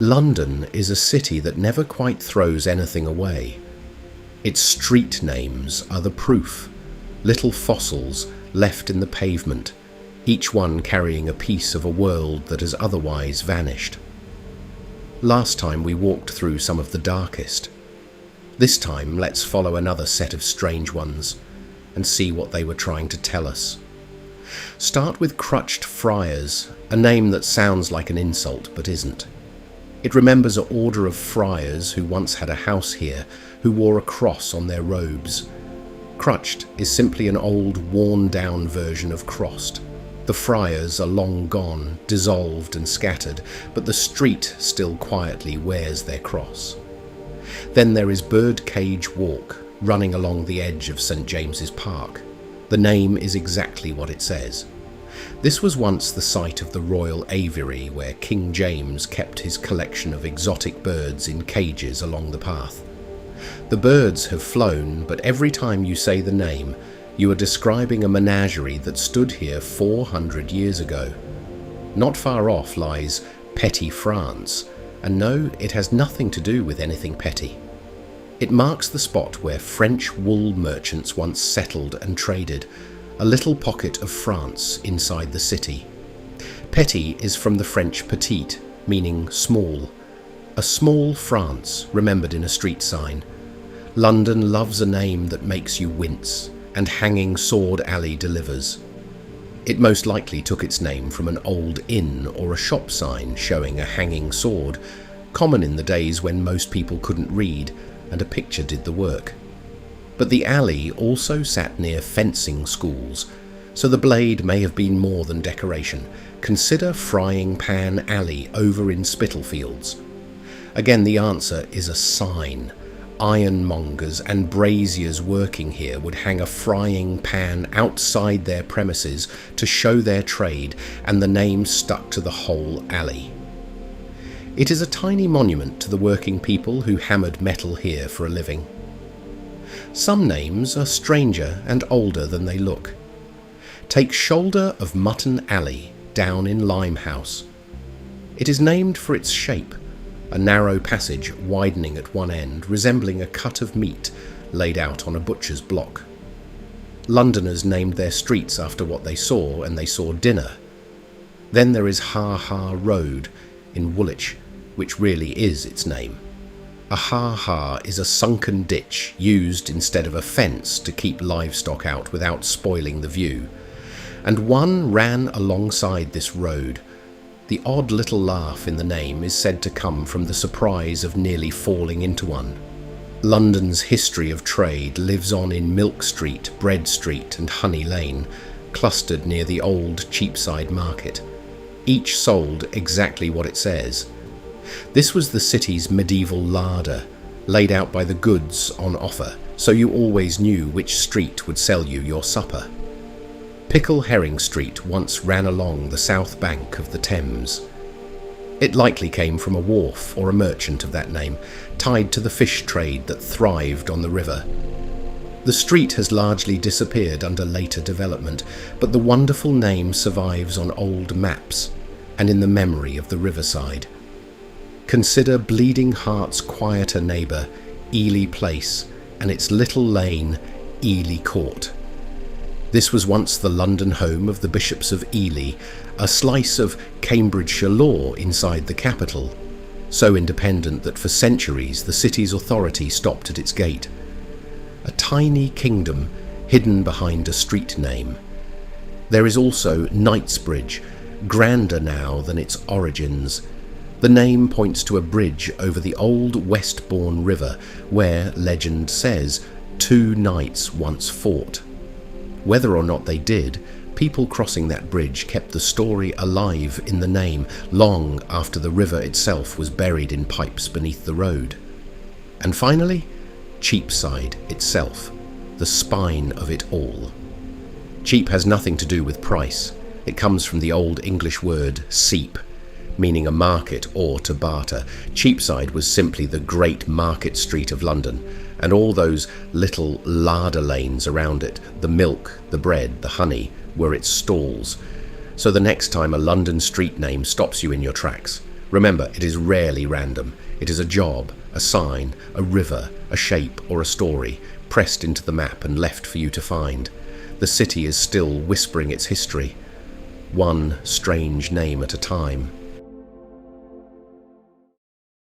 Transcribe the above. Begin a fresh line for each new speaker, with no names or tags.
London is a city that never quite throws anything away. Its street names are the proof, little fossils left in the pavement, each one carrying a piece of a world that has otherwise vanished. Last time we walked through some of the darkest. This time let's follow another set of strange ones and see what they were trying to tell us. Start with Crutched Friars, a name that sounds like an insult but isn't. It remembers an order of friars who once had a house here, who wore a cross on their robes. Crutched is simply an old, worn-down version of crossed. The friars are long gone, dissolved and scattered, but the street still quietly wears their cross. Then there is Birdcage Walk, running along the edge of St. James's Park. The name is exactly what it says. This was once the site of the Royal Aviary, where King James kept his collection of exotic birds in cages along the path. The birds have flown, but every time you say the name, you are describing a menagerie that stood here 400 years ago. Not far off lies Petty France, and no, it has nothing to do with anything petty. It marks the spot where French wool merchants once settled and traded, a little pocket of France inside the city. Petty is from the French petite, meaning small. A small France remembered in a street sign. London loves a name that makes you wince, and Hanging Sword Alley delivers. It most likely took its name from an old inn or a shop sign showing a hanging sword, common in the days when most people couldn't read and a picture did the work. But the alley also sat near fencing schools, so the blade may have been more than decoration. Consider Frying Pan Alley over in Spitalfields. Again, the answer is a sign. Ironmongers and braziers working here would hang a frying pan outside their premises to show their trade, and the name stuck to the whole alley. It is a tiny monument to the working people who hammered metal here for a living. Some names are stranger and older than they look. Take Shoulder of Mutton Alley down in Limehouse. It is named for its shape, a narrow passage widening at one end, resembling a cut of meat laid out on a butcher's block. Londoners named their streets after what they saw, and they saw dinner. Then there is Ha Ha Road in Woolwich, which really is its name. A ha-ha is a sunken ditch used instead of a fence to keep livestock out without spoiling the view. And one ran alongside this road. The odd little laugh in the name is said to come from the surprise of nearly falling into one. London's history of trade lives on in Milk Street, Bread Street and Honey Lane, clustered near the old Cheapside market. Each sold exactly what it says. This was the city's medieval larder, laid out by the goods on offer, so you always knew which street would sell you your supper. Pickle Herring Street once ran along the south bank of the Thames. It likely came from a wharf or a merchant of that name, tied to the fish trade that thrived on the river. The street has largely disappeared under later development, but the wonderful name survives on old maps and in the memory of the riverside. Consider Bleeding Heart's quieter neighbour, Ely Place, and its little lane, Ely Court. This was once the London home of the Bishops of Ely, a slice of Cambridgeshire law inside the capital, so independent that for centuries the city's authority stopped at its gate. A tiny kingdom hidden behind a street name. There is also Knightsbridge, grander now than its origins. The name points to a bridge over the old Westbourne River where, legend says, 2 knights once fought. Whether or not they did, people crossing that bridge kept the story alive in the name long after the river itself was buried in pipes beneath the road. And finally, Cheapside itself, the spine of it all. Cheap has nothing to do with price. It comes from the old English word seep, meaning a market or to barter. Cheapside was simply the great market street of London, and all those little larder lanes around it, the milk, the bread, the honey, were its stalls. So the next time a London street name stops you in your tracks, Remember, it is rarely random. It is a job, a sign, a river, a shape, or a story, pressed into the map and left for you to find. The city is still whispering its history, one strange name at a time.